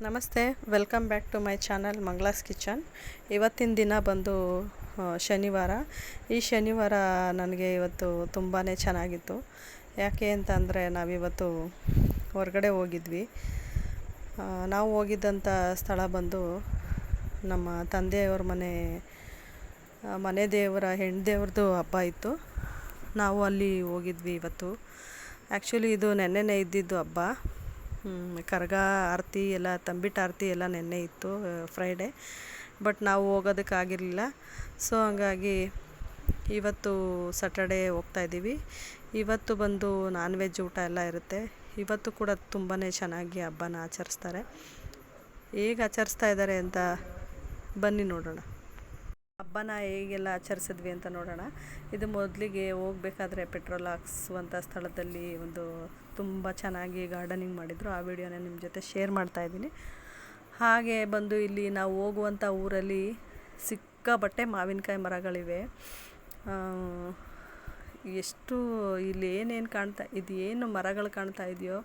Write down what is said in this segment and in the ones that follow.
ನಮಸ್ತೆ, welcome back to my channel Mangla's kitchen. ಇವತ್ತಿನ ದಿನ ಬಂದು ಶನಿವಾರ. ಈ ಶನಿವಾರ ನನಗೆ ಇವತ್ತು ತುಂಬಾ ಚೆನ್ನಾಗಿತ್ತು. ಯಾಕೆ ಅಂತಂದರೆ ನಾವಿವತ್ತು ಹೊರಗಡೆ ಹೋಗಿದ್ವಿ. ನಾವು ಹೋಗಿದ್ದಂಥ ಸ್ಥಳ ಬಂದು ನಮ್ಮ ತಂದೆಯವ್ರ ಮನೆ ದೇವರ ಹೆಣ್ಣು ದೇವ್ರದ್ದು ಹಬ್ಬ ಇತ್ತು. ನಾವು ಅಲ್ಲಿ ಹೋಗಿದ್ವಿ ಇವತ್ತು. ಆ್ಯಕ್ಚುಲಿ ಇದು ನೆನ್ನೆನೇ ಇದ್ದಿದ್ದು ಹಬ್ಬ. ಕರಗ ಆರತಿ ಎಲ್ಲ, ತಂಬಿಟ್ಟು ಆರತಿ ಎಲ್ಲ ನೆನ್ನೆ ಇತ್ತು, ಫ್ರೈಡೇ. ಬಟ್ ನಾವು ಹೋಗೋದಕ್ಕಾಗಿರಲಿಲ್ಲ. ಸೊ ಹಂಗಾಗಿ ಇವತ್ತು ಸ್ಯಾಟರ್ಡೇ ಹೋಗ್ತಾಯಿದ್ದೀವಿ. ಇವತ್ತು ಬಂದು ನಾನ್ ವೆಜ್ ಊಟ ಎಲ್ಲ ಇರುತ್ತೆ. ಇವತ್ತು ಕೂಡ ತುಂಬಾ ಚೆನ್ನಾಗಿ ಹಬ್ಬನ ಆಚರಿಸ್ತಾರೆ. ಹೇಗೆ ಆಚರಿಸ್ತಾ ಇದ್ದಾರೆ ಅಂತ ಬನ್ನಿ ನೋಡೋಣ. ಹಬ್ಬನ ಹೇಗೆಲ್ಲ ಆಚರಿಸಿದ್ವಿ ಅಂತ ನೋಡೋಣ. ಇದು ಮೊದಲಿಗೆ ಹೋಗ್ಬೇಕಾದ್ರೆ ಪೆಟ್ರೋಲ್ ಹಾಕ್ಸುವಂಥ ಸ್ಥಳದಲ್ಲಿ ಒಂದು ತುಂಬ ಚೆನ್ನಾಗಿ ಗಾರ್ಡನಿಂಗ್ ಮಾಡಿದರು. ಆ ವಿಡಿಯೋನ ನಿಮ್ಮ ಜೊತೆ ಶೇರ್ ಮಾಡ್ತಾಯಿದ್ದೀನಿ. ಹಾಗೆ ಬಂದು ಇಲ್ಲಿ ನಾವು ಹೋಗುವಂಥ ಊರಲ್ಲಿ ಸಿಕ್ಕಾಪಟ್ಟೆ ಮಾವಿನಕಾಯಿ ಮರಗಳಿವೆ. ಎಷ್ಟು ಇಲ್ಲಿ ಏನೇನು ಏನು ಮರಗಳು ಕಾಣ್ತಾ ಇದೆಯೋ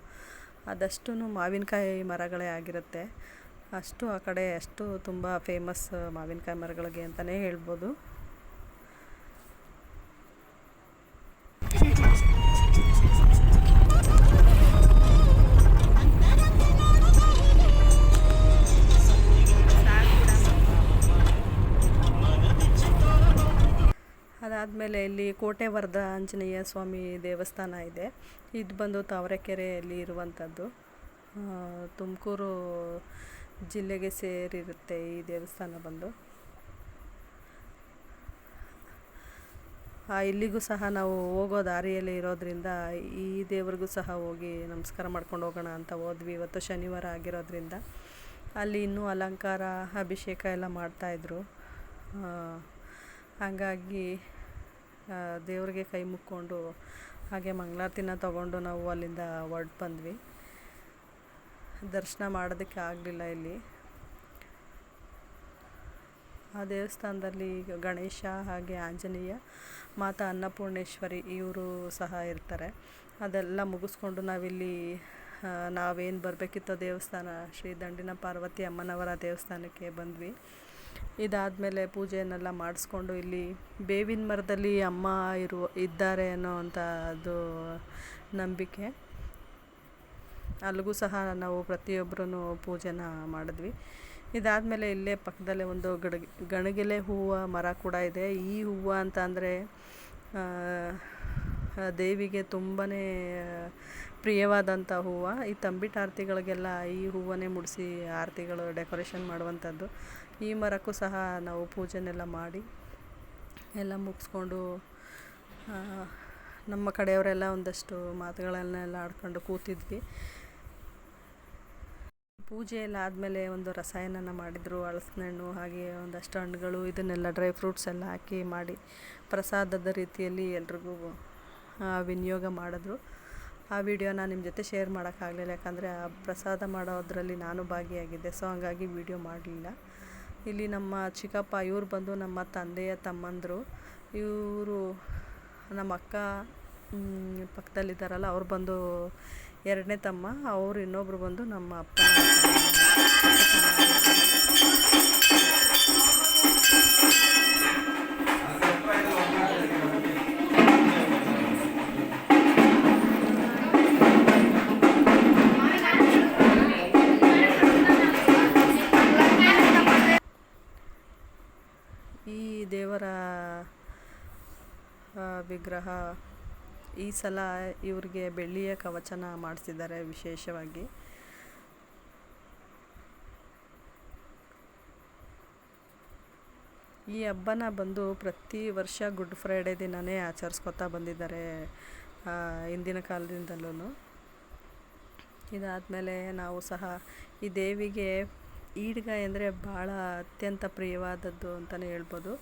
ಅದಷ್ಟು ಮಾವಿನಕಾಯಿ ಮರಗಳೇ ಆಗಿರುತ್ತೆ. ಅಷ್ಟು ಆ ಕಡೆ ಅಷ್ಟು ತುಂಬ ಫೇಮಸ್ ಮಾವಿನಕಾಯಿ ಮರಗಳಿಗೆ ಅಂತಲೇ ಹೇಳ್ಬೋದು. ಅದಾದಮೇಲೆ ಇಲ್ಲಿ ಕೋಟೆ ವರದ ಆಂಜನೇಯ ಸ್ವಾಮಿ ದೇವಸ್ಥಾನ ಇದೆ. ಇದು ಬಂದು ತಾವರೆಕೆರೆಯಲ್ಲಿ ಇರುವಂಥದ್ದು. ತುಮಕೂರು ಜಿಲ್ಲೆಗೆ ಸೇರಿರುತ್ತೆ ಈ ದೇವಸ್ಥಾನ ಬಂದು. ಇಲ್ಲಿಗೂ ಸಹ ನಾವು ಹೋಗೋ ದಾರಿಯಲ್ಲಿ ಇರೋದ್ರಿಂದ ಈ ದೇವ್ರಿಗೂ ಸಹ ಹೋಗಿ ನಮಸ್ಕಾರ ಮಾಡ್ಕೊಂಡು ಹೋಗೋಣ ಅಂತ ಹೋದ್ವಿ. ಇವತ್ತು ಶನಿವಾರ ಆಗಿರೋದ್ರಿಂದ ಅಲ್ಲಿ ಇನ್ನೂ ಅಲಂಕಾರ, ಅಭಿಷೇಕ ಎಲ್ಲ ಮಾಡ್ತಾಯಿದ್ರು. ಹಾಗಾಗಿ ದೇವ್ರಿಗೆ ಕೈ ಮುಕ್ಕೊಂಡು ಹಾಗೆ ಮಂಗಳಾರತಿನ ತಗೊಂಡು ನಾವು ಅಲ್ಲಿಂದ ಹೊರಟು ಬಂದ್ವಿ. ದರ್ಶನ ಮಾಡೋದಕ್ಕೆ ಆಗಲಿಲ್ಲ ಇಲ್ಲಿ. ಆ ದೇವಸ್ಥಾನದಲ್ಲಿ ಗಣೇಶ ಹಾಗೆ ಆಂಜನೇಯ, ಮಾತಾ ಅನ್ನಪೂರ್ಣೇಶ್ವರಿ ಇವರು ಸಹ ಇರ್ತಾರೆ. ಅದೆಲ್ಲ ಮುಗಿಸ್ಕೊಂಡು ನಾವೇನು ಬರಬೇಕಿತ್ತೋ ದೇವಸ್ಥಾನ ಶ್ರೀ ದಂಡಿನ ಪಾರ್ವತಿ ಅಮ್ಮನವರ ದೇವಸ್ಥಾನಕ್ಕೆ ಬಂದ್ವಿ. ಇದಾದಮೇಲೆ ಪೂಜೆಯನ್ನೆಲ್ಲ ಮಾಡಿಸ್ಕೊಂಡು ಇಲ್ಲಿ ಬೇವಿನ ಮರದಲ್ಲಿ ಅಮ್ಮ ಇದ್ದಾರೆ ಅನ್ನೋ ಅಂಥದ್ದು ನಂಬಿಕೆ. ಅಲ್ಲಿಗೂ ಸಹ ನಾವು ಪ್ರತಿಯೊಬ್ಬರೂ ಪೂಜೆನ ಮಾಡಿದ್ವಿ. ಇದಾದಮೇಲೆ ಇಲ್ಲೇ ಪಕ್ಕದಲ್ಲೇ ಒಂದು ಗಣಗಿಲೆ ಹೂವು ಮರ ಕೂಡ ಇದೆ. ಈ ಹೂವು ಅಂತ ಅಂದರೆ ದೇವಿಗೆ ತುಂಬಾ ಪ್ರಿಯವಾದಂಥ ಹೂವು. ಈ ತಂಬಿಟ್ಟು ಆರತಿಗಳಿಗೆಲ್ಲ ಈ ಹೂವನ್ನೇ ಮುಡಿಸಿ ಆರತಿಗಳು ಡೆಕೋರೇಷನ್ ಮಾಡುವಂಥದ್ದು. ಈ ಮರಕ್ಕೂ ಸಹ ನಾವು ಪೂಜೆನೆಲ್ಲ ಮಾಡಿ ಎಲ್ಲ ಮುಗಿಸ್ಕೊಂಡು ನಮ್ಮ ಕಡೆಯವರೆಲ್ಲ ಒಂದಷ್ಟು ಮಾತುಗಳನ್ನೆಲ್ಲ ಆಡ್ಕೊಂಡು ಕೂತಿದ್ವಿ. ಪೂಜೆ ಎಲ್ಲ ಆದಮೇಲೆ ಒಂದು ರಸಾಯನ ಮಾಡಿದರು. ಹಲಸಿನಹಣ್ಣು ಹಾಗೆ ಒಂದಷ್ಟು ಹಣ್ಣುಗಳು, ಇದನ್ನೆಲ್ಲ ಡ್ರೈ ಫ್ರೂಟ್ಸ್ ಎಲ್ಲ ಹಾಕಿ ಮಾಡಿ ಪ್ರಸಾದದ ರೀತಿಯಲ್ಲಿ ಎಲ್ರಿಗೂ ವಿನಿಯೋಗ ಮಾಡಿದ್ರು. ಆ ವಿಡಿಯೋನ ನಿಮ್ಮ ಜೊತೆ ಶೇರ್ ಮಾಡೋಕ್ಕಾಗಲಿಲ್ಲ, ಯಾಕಂದರೆ ಆ ಪ್ರಸಾದ ಮಾಡೋದ್ರಲ್ಲಿ ನಾನು ಭಾಗಿಯಾಗಿದ್ದೆ. ಸೊ ಹಂಗಾಗಿ ವಿಡಿಯೋ ಮಾಡಲಿಲ್ಲ. ಇಲ್ಲಿ ನಮ್ಮ ಚಿಕ್ಕಪ್ಪ ಇವ್ರು ಬಂದು ನಮ್ಮ ತಂದೆಯ ತಮ್ಮಂದರು. ಇವರು ನಮ್ಮ ಅಕ್ಕ ಪಕ್ಕದಲ್ಲಿದ್ದಾರಲ್ಲ, ಅವ್ರು ಬಂದು ಎರಡನೇ ತಮ್ಮ. ಅವರು ಇನ್ನೊಬ್ಬರು ಬಂದು ನಮ್ಮ ಅಪ್ಪ. ಈ ದೇವರ ವಿಗ್ರಹ ಈ ಸಲ ಇವ್ರಿಗೆ ಬೆಳ್ಳಿಯ ಕವಚನ ಮಾಡಿಸಿದ್ದಾರೆ ವಿಶೇಷವಾಗಿ. ಈ ಹಬ್ಬನ ಬಂದು ಪ್ರತಿ ವರ್ಷ ಗುಡ್ ಫ್ರೈಡೇ ದಿನವೇ ಆಚರಿಸ್ಕೊತಾ ಬಂದಿದ್ದಾರೆ ಹಿಂದಿನ ಕಾಲದಿಂದಲೂ. ಇದಾದಮೇಲೆ ನಾವು ಸಹ ಈ ದೇವಿಗೆ ಈಡ್ಗಾಯಿ ಅಂದರೆ ಭಾಳ ಅತ್ಯಂತ ಪ್ರಿಯವಾದದ್ದು ಅಂತಲೇ ಹೇಳ್ಬೋದು.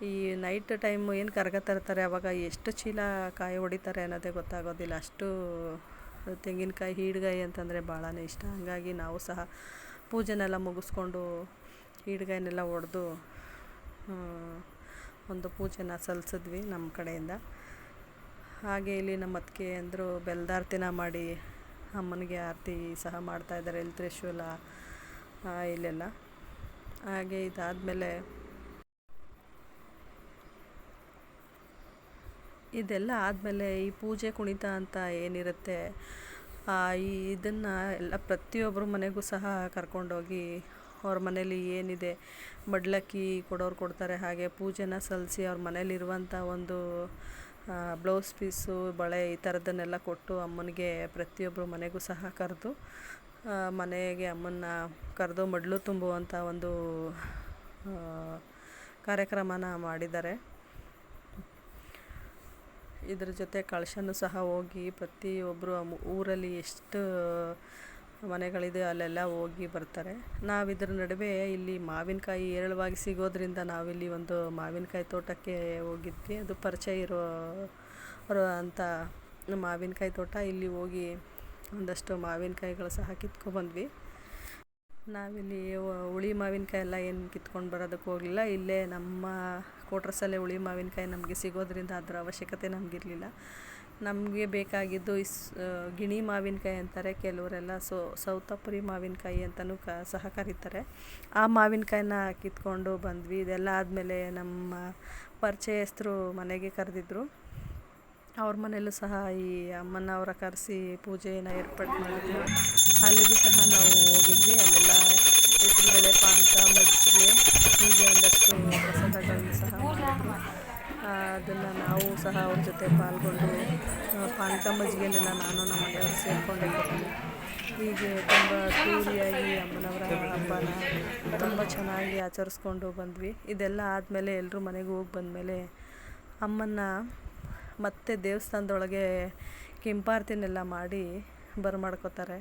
ಈ ನೈಟ್ ಟೈಮು ಏನು ಕರಗ ತರ್ತಾರೆ, ಆವಾಗ ಎಷ್ಟು ಚೀಲ ಕಾಯಿ ಹೊಡಿತಾರೆ ಅನ್ನೋದೇ ಗೊತ್ತಾಗೋದಿಲ್ಲ. ಅಷ್ಟು ತೆಂಗಿನಕಾಯಿ ಈಡ್ಗಾಯಿ ಅಂತಂದರೆ ಭಾಳನೇ ಇಷ್ಟ. ಹಾಗಾಗಿ ನಾವು ಸಹ ಪೂಜೆನೆಲ್ಲ ಮುಗಿಸ್ಕೊಂಡು ಈಡ್ಗಾಯಿನೆಲ್ಲ ಹೊಡೆದು ಒಂದು ಪೂಜೆನ ಸಲ್ಲಿಸಿದ್ವಿ ನಮ್ಮ ಕಡೆಯಿಂದ. ಹಾಗೆ ಇಲ್ಲಿ ನಮ್ಮ ಅತ್ತಿಗೆ ಅಂದರು ಬೆಲ್ಲದ ಆರತಿನ ಮಾಡಿ ಅಮ್ಮನಿಗೆ ಆರತಿ ಸಹ ಮಾಡ್ತಾಯಿದ್ದಾರೆ. ಎಲ್ಲಿ ತ್ರಿಶೂಲ ಇಲ್ಲೆಲ್ಲ. ಹಾಗೆ ಇದಾದಮೇಲೆ ಇದೆಲ್ಲ ಆದಮೇಲೆ ಈ ಪೂಜೆ ಕುಣಿತ ಅಂತ ಏನಿರುತ್ತೆ, ಇದನ್ನು ಎಲ್ಲ ಪ್ರತಿಯೊಬ್ಬರ ಮನೆಗೂ ಸಹ ಕರ್ಕೊಂಡೋಗಿ ಅವ್ರ ಮನೇಲಿ ಏನಿದೆ ಮಡ್ಲಕ್ಕಿ ಕೊಡೋರು ಕೊಡ್ತಾರೆ. ಹಾಗೆ ಪೂಜೆನ ಸಲ್ಲಿಸಿ ಅವ್ರ ಮನೇಲಿರುವಂಥ ಒಂದು ಬ್ಲೌಸ್ ಪೀಸು, ಬಳೆ ಈ ಥರದ್ದನ್ನೆಲ್ಲ ಕೊಟ್ಟು ಅಮ್ಮನಿಗೆ ಪ್ರತಿಯೊಬ್ಬರು ಮನೆಗೂ ಸಹ ಕರೆದು ಮನೆಗೆ ಅಮ್ಮನ್ನ ಕರೆದು ಮಡ್ಲು ತುಂಬುವಂಥ ಒಂದು ಕಾರ್ಯಕ್ರಮನ ಮಾಡಿದ್ದಾರೆ. ಇದ್ರ ಜೊತೆ ಕಳಶನೂ ಸಹ ಹೋಗಿ ಪ್ರತಿಯೊಬ್ಬರು ಊರಲ್ಲಿ ಎಷ್ಟು ಮನೆಗಳಿದೆ ಅಲ್ಲೆಲ್ಲ ಹೋಗಿ ಬರ್ತಾರೆ. ನಾವಿದ್ರ ನಡುವೆ ಇಲ್ಲಿ ಮಾವಿನಕಾಯಿ ಹೇರಳವಾಗಿ ಸಿಗೋದ್ರಿಂದ ನಾವಿಲ್ಲಿ ಒಂದು ಮಾವಿನಕಾಯಿ ತೋಟಕ್ಕೆ ಹೋಗಿದ್ವಿ. ಅದು ಪರಿಚಯ ಇರೋ ಅಂಥ ಮಾವಿನಕಾಯಿ ತೋಟ. ಇಲ್ಲಿ ಹೋಗಿ ಒಂದಷ್ಟು ಮಾವಿನಕಾಯಿಗಳು ಸಹ ಕಿತ್ಕೊಬಂದ್ವಿ. ನಾವಿಲ್ಲಿ ಹುಳಿ ಮಾವಿನಕಾಯಿ ಎಲ್ಲ ಏನು ಕಿತ್ಕೊಂಡು ಬರೋದಕ್ಕೆ ಹೋಗಲಿಲ್ಲ. ಇಲ್ಲೇ ನಮ್ಮ ಕೋಟ್ರಸಲ್ಲೇ ಹುಳಿ ಮಾವಿನಕಾಯಿ ನಮಗೆ ಸಿಗೋದ್ರಿಂದ ಅದರ ಅವಶ್ಯಕತೆ ನಮಗಿರಲಿಲ್ಲ. ನಮಗೆ ಬೇಕಾಗಿದ್ದು ಗಿಣಿ ಮಾವಿನಕಾಯಿ ಅಂತಾರೆ, ಕೆಲವರೆಲ್ಲ ಸೌತಪುರಿ ಮಾವಿನಕಾಯಿ ಅಂತಲೂ ಸಹ ಕರೀತಾರೆ. ಆ ಮಾವಿನಕಾಯಿನ ಕಿತ್ಕೊಂಡು ಬಂದ್ವಿ. ಇದೆಲ್ಲ ಆದಮೇಲೆ ನಮ್ಮ ಪರಿಚಯಸ್ಥರು ಮನೆಗೆ ಕರೆದಿದ್ರು. ಅವ್ರ ಮನೆಯಲ್ಲೂ ಸಹ ಈ ಅಮ್ಮನವರ ಕರೆಸಿ ಪೂಜೆಯನ್ನು ಏರ್ಪಾಡು ಮಾಡಿದ್ರು. ಅಲ್ಲಿಗೂ ಸಹ ನಾವು ಹೋಗಿದ್ವಿ. ಅಲ್ಲೆಲ್ಲ ಹೆಸರುಬೇಳೆ, ಪಾನಕ, ಮಜ್ಜಿಗೆ ಹೀಗೆ ಒಂದಷ್ಟು ಪ್ರಸಾದಗಳನ್ನು ಸಹ ಮಾಡಿದ್ರು. ಅದನ್ನು ನಾವು ಸಹ ಅವ್ರ ಜೊತೆ ಪಾಲ್ಗೊಂಡು ಪಾನಕ ಮಜ್ಜಿಗೆನೆಲ್ಲ ನಾನು ನಮ್ಮ ಮನೆಯವರು ಸೇರಿಕೊಂಡೆ ಕೊಟ್ವಿ. ಹೀಗೆ ತುಂಬ ಅದ್ದೂರಿಯಾಗಿ ಅಮ್ಮನವರ ಹಬ್ಬನ ತುಂಬ ಚೆನ್ನಾಗಿ ಆಚರಿಸ್ಕೊಂಡು ಬಂದ್ವಿ. ಇದೆಲ್ಲ ಆದಮೇಲೆ ಎಲ್ಲರೂ ಮನೆಗೆ ಹೋಗಿ ಬಂದಮೇಲೆ ಅಮ್ಮನ್ನ ಮತ್ತೆ ದೇವಸ್ಥಾನದೊಳಗೆ ಕೆಂಪಾರತಿನೆಲ್ಲ ಮಾಡಿ ಬರಮಾಡ್ಕೋತಾರೆ.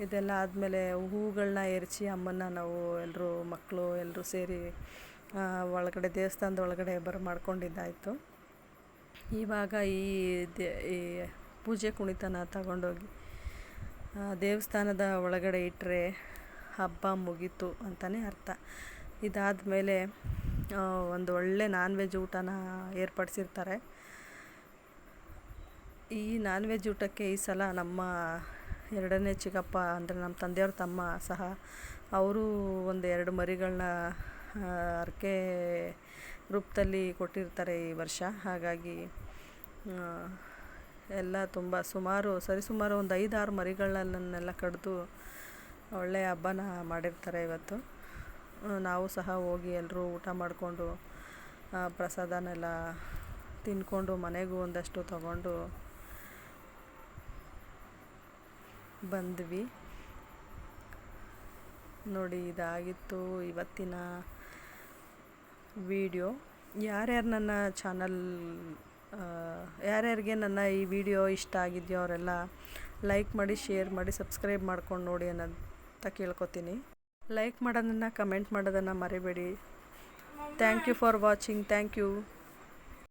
ಇದೆಲ್ಲ ಆದಮೇಲೆ ಹೂಗಳನ್ನ ಎರಚಿ ಅಮ್ಮನ್ನ ನಾವು ಎಲ್ಲರೂ ಮಕ್ಕಳು ಎಲ್ಲರೂ ಸೇರಿ ಒಳಗಡೆ ದೇವಸ್ಥಾನದ ಒಳಗಡೆ ಬರಮಾಡ್ಕೊಂಡಿದ್ದಾಯಿತು. ಇವಾಗ ಈ ಪೂಜೆ ಕುಣಿತನ ತಗೊಂಡೋಗಿ ದೇವಸ್ಥಾನದ ಒಳಗಡೆ ಇಟ್ಟರೆ ಹಬ್ಬ ಮುಗೀತು ಅಂತಲೇ ಅರ್ಥ. ಇದಾದಮೇಲೆ ಒಂದು ಒಳ್ಳೆ ನಾನ್ ವೆಜ್ ಊಟನ ಏರ್ಪಡಿಸಿರ್ತಾರೆ. ಈ ನಾನ್ ವೆಜ್ ಊಟಕ್ಕೆ ಈ ಸಲ ನಮ್ಮ ಎರಡನೇ ಚಿಕ್ಕಪ್ಪ ಅಂದರೆ ನಮ್ಮ ತಂದೆಯವ್ರ ತಮ್ಮ ಸಹ ಅವರು ಒಂದು 2 ಮರಿಗಳನ್ನ ಹರಕೆ ರೂಪದಲ್ಲಿ ಕೊಟ್ಟಿರ್ತಾರೆ ಈ ವರ್ಷ. ಹಾಗಾಗಿ ಎಲ್ಲ ತುಂಬ ಸರಿಸುಮಾರು ಒಂದು 5-6 ಮರಿಗಳನ್ನೆಲ್ಲ ಕಡಿದು ಒಳ್ಳೆಯ ಹಬ್ಬನ ಮಾಡಿರ್ತಾರೆ ಇವತ್ತು. ನಾವು ಸಹ ಹೋಗಿ ಎಲ್ಲರೂ ಊಟ ಮಾಡಿಕೊಂಡು ಪ್ರಸಾದನೆಲ್ಲ ತಿಂದ್ಕೊಂಡು ಮನೆಗೂ ಒಂದಷ್ಟು ತಗೊಂಡು ಬಂದ್ವಿ. ನೋಡಿ, ಇದಾಗಿತ್ತು ಇವತ್ತಿನ ವಿಡಿಯೋ. ಯಾರ್ಯಾರಿಗೆ ನನ್ನ ಈ ವಿಡಿಯೋ ಇಷ್ಟ ಆಗಿದೆಯೋ ಅವರೆಲ್ಲ ಲೈಕ್ ಮಾಡಿ, ಶೇರ್ ಮಾಡಿ, ಸಬ್ಸ್ಕ್ರೈಬ್ ಮಾಡ್ಕೊಂಡು ನೋಡಿ ಅನ್ನೋಂತ ಕೇಳ್ಕೊತೀನಿ. ಲೈಕ್ ಮಾಡೋದನ್ನು, ಕಮೆಂಟ್ ಮಾಡೋದನ್ನು ಮರಿಬೇಡಿ. Thank you for watching. Thank you.